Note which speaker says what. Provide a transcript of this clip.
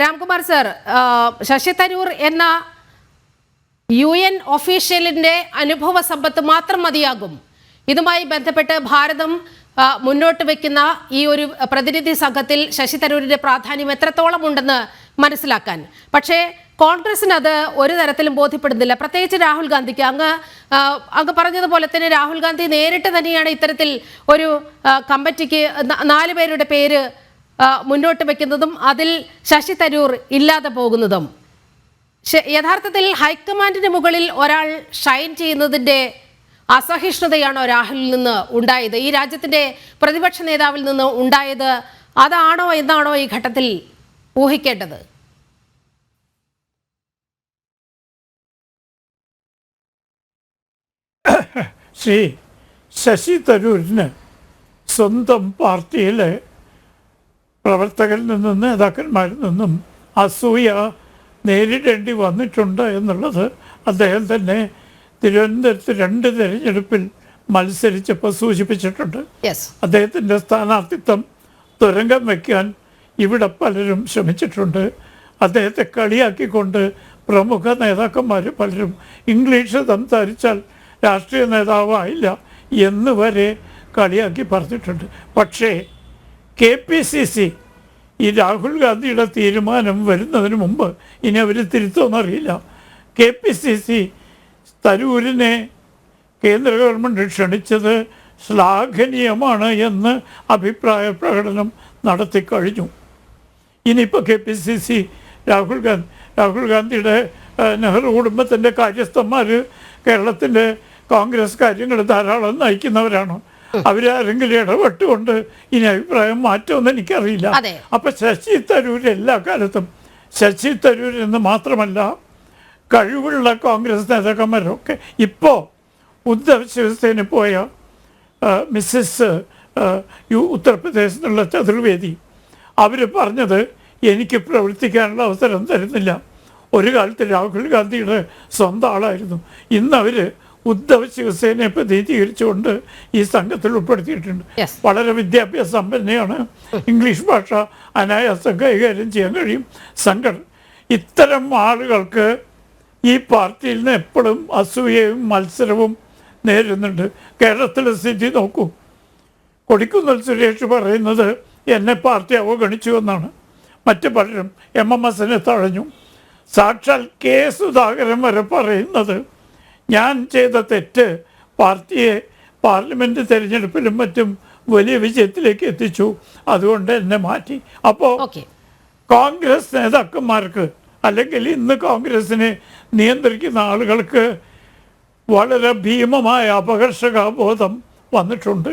Speaker 1: Ramkumar sir, Sasi Tharoor എന്ന UN ഒഫീഷ്യലിൻ്റെ അനുഭവ സമ്പത്ത് മാത്രം മതിയാകും ഇതുമായി ബന്ധപ്പെട്ട് ഭാരതം മുന്നോട്ട് വെക്കുന്ന ഈ ഒരു പ്രതിനിധി സംഘത്തിൽ ശശി തരൂരിന്റെ പ്രാധാന്യം എത്രത്തോളം ഉണ്ടെന്ന് മനസ്സിലാക്കാൻ? പക്ഷേ കോൺഗ്രസിന് അത് ഒരു തരത്തിലും ബോധ്യപ്പെടുന്നില്ല, പ്രത്യേകിച്ച് രാഹുൽ ഗാന്ധിക്ക്. അങ്ങ് പറഞ്ഞതുപോലെ തന്നെ രാഹുൽ ഗാന്ധി നേരിട്ട് തന്നെയാണ് ഇത്തരത്തിൽ ഒരു കമ്മിറ്റിക്ക് 4 പേരുടെ പേര് മുന്നോട്ട് വെക്കുന്നതും അതിൽ ശശി തരൂർ ഇല്ലാതെ പോകുന്നതും. യഥാർത്ഥത്തിൽ ഹൈക്കമാൻഡിന് മുകളിൽ ഒരാൾ ഷൈൻ ചെയ്യുന്നതിൻ്റെ അസഹിഷ്ണുതയാണോ രാഹുലിൽ നിന്ന് ഉണ്ടായത്, ഈ രാജ്യത്തിൻ്റെ പ്രതിപക്ഷ നേതാവിൽ നിന്ന് ഉണ്ടായത്? അതാണോ എന്നാണോ ഈ ഘട്ടത്തിൽ ഊഹിക്കേണ്ടത്?
Speaker 2: ശ്രീ ശശി തരൂരിന് സ്വന്തം പാർട്ടിയിലെ പ്രവർത്തകരിൽ നിന്നും നേതാക്കന്മാരിൽ നിന്നും അസൂയ നേരിടേണ്ടി വന്നിട്ടുണ്ട് എന്നുള്ളത് അദ്ദേഹം തന്നെ തിരുവനന്തപുരത്ത് 2 തെരഞ്ഞെടുപ്പിൽ മത്സരിച്ചപ്പോൾ സൂചിപ്പിച്ചിട്ടുണ്ട്. അദ്ദേഹത്തിൻ്റെ സ്ഥാനാർത്ഥിത്വം തുരങ്കം വയ്ക്കാൻ ഇവിടെ പലരും ശ്രമിച്ചിട്ടുണ്ട്. അദ്ദേഹത്തെ കളിയാക്കിക്കൊണ്ട് പ്രമുഖ നേതാക്കന്മാർ പലരും ഇംഗ്ലീഷ് സംസാരിച്ചാൽ രാഷ്ട്രീയ നേതാവായില്ല എന്ന് വരെ കളിയാക്കി പറഞ്ഞിട്ടുണ്ട്. പക്ഷേ KPCC ഈ രാഹുൽ ഗാന്ധിയുടെ തീരുമാനം വരുന്നതിന് മുമ്പ് ഇനി അവർ തിരുത്തുമെന്നറിയില്ല. KPCC തരൂരിനെ കേന്ദ്ര ഗവൺമെൻറ് ക്ഷണിച്ചത് ശ്ലാഘനീയമാണ് എന്ന് അഭിപ്രായ പ്രകടനം നടത്തിക്കഴിഞ്ഞു. ഇനിയിപ്പോൾ KPCC രാഹുൽ ഗാന്ധിയുടെ നെഹ്റു കുടുംബത്തിൻ്റെ കാര്യസ്ഥന്മാർ കേരളത്തിൻ്റെ കോൺഗ്രസ് കാര്യങ്ങൾ ധാരാളം നയിക്കുന്നവരാണ്. അവരാരെങ്കിലും ഇടപെട്ടുകൊണ്ട് ഇനി അഭിപ്രായം മാറ്റുമെന്ന് എനിക്കറിയില്ല. അപ്പം ശശി തരൂർ എല്ലാ കാലത്തും ശശി തരൂർ എന്ന് മാത്രമല്ല കഴിവുള്ള കോൺഗ്രസ് നേതാക്കന്മാരൊക്കെ ഇപ്പോൾ ഉദ്ധവ് ശിവസേന പോയ മിസ്സസ് ഉത്തർപ്രദേശിൽ നിന്നുള്ള ചതുർവേദി അവർ പറഞ്ഞത് എനിക്ക് പ്രവർത്തിക്കാനുള്ള അവസരം തരുന്നില്ല. ഒരു കാലത്ത് രാഹുൽ ഗാന്ധിയുടെ സ്വന്തം ആളായിരുന്നു. ഇന്നവർ ഉദ്ധവ് ശിവസേനയെ പ്രതിനിധീകരിച്ചുകൊണ്ട് ഈ സംഘത്തിൽ ഉൾപ്പെടുത്തിയിട്ടുണ്ട്. വളരെ വിദ്യാഭ്യാസ സമ്പന്നയാണ്, ഇംഗ്ലീഷ് ഭാഷ അനായാസം കൈകാര്യം ചെയ്യാൻ കഴിയും. ഇത്തരം ആളുകൾക്ക് ഈ പാർട്ടിയിൽ നിന്ന് എപ്പോഴും അസൂയയും മത്സരവും നേരിടുന്നുണ്ട്. കേരളത്തിലെ സ്ഥിതി നോക്കൂ. കൊടിക്കുന്നിൽ സുരേഷ് പറയുന്നത് എന്നെ പാർട്ടി അവഗണിച്ചു എന്നാണ്. മറ്റു പലരും MMSനെ തഴഞ്ഞു. സാക്ഷാൽ K സുധാകരൻ വരെ പറയുന്നത് ഞാൻ ചെയ്ത തെറ്റ് പാർട്ടിയെ പാർലമെൻറ്റ് തിരഞ്ഞെടുപ്പിലും മറ്റും വലിയ വിജയത്തിലേക്ക് എത്തിച്ചു, അതുകൊണ്ട് എന്നെ മാറ്റി. അപ്പോൾ കോൺഗ്രസ് നേതാക്കന്മാർക്ക് അല്ലെങ്കിൽ ഇന്ന് കോൺഗ്രസിനെ നിയന്ത്രിക്കുന്ന ആളുകൾക്ക് വളരെ ഭീമമായ അപകർഷതാബോധം വന്നിട്ടുണ്ട്.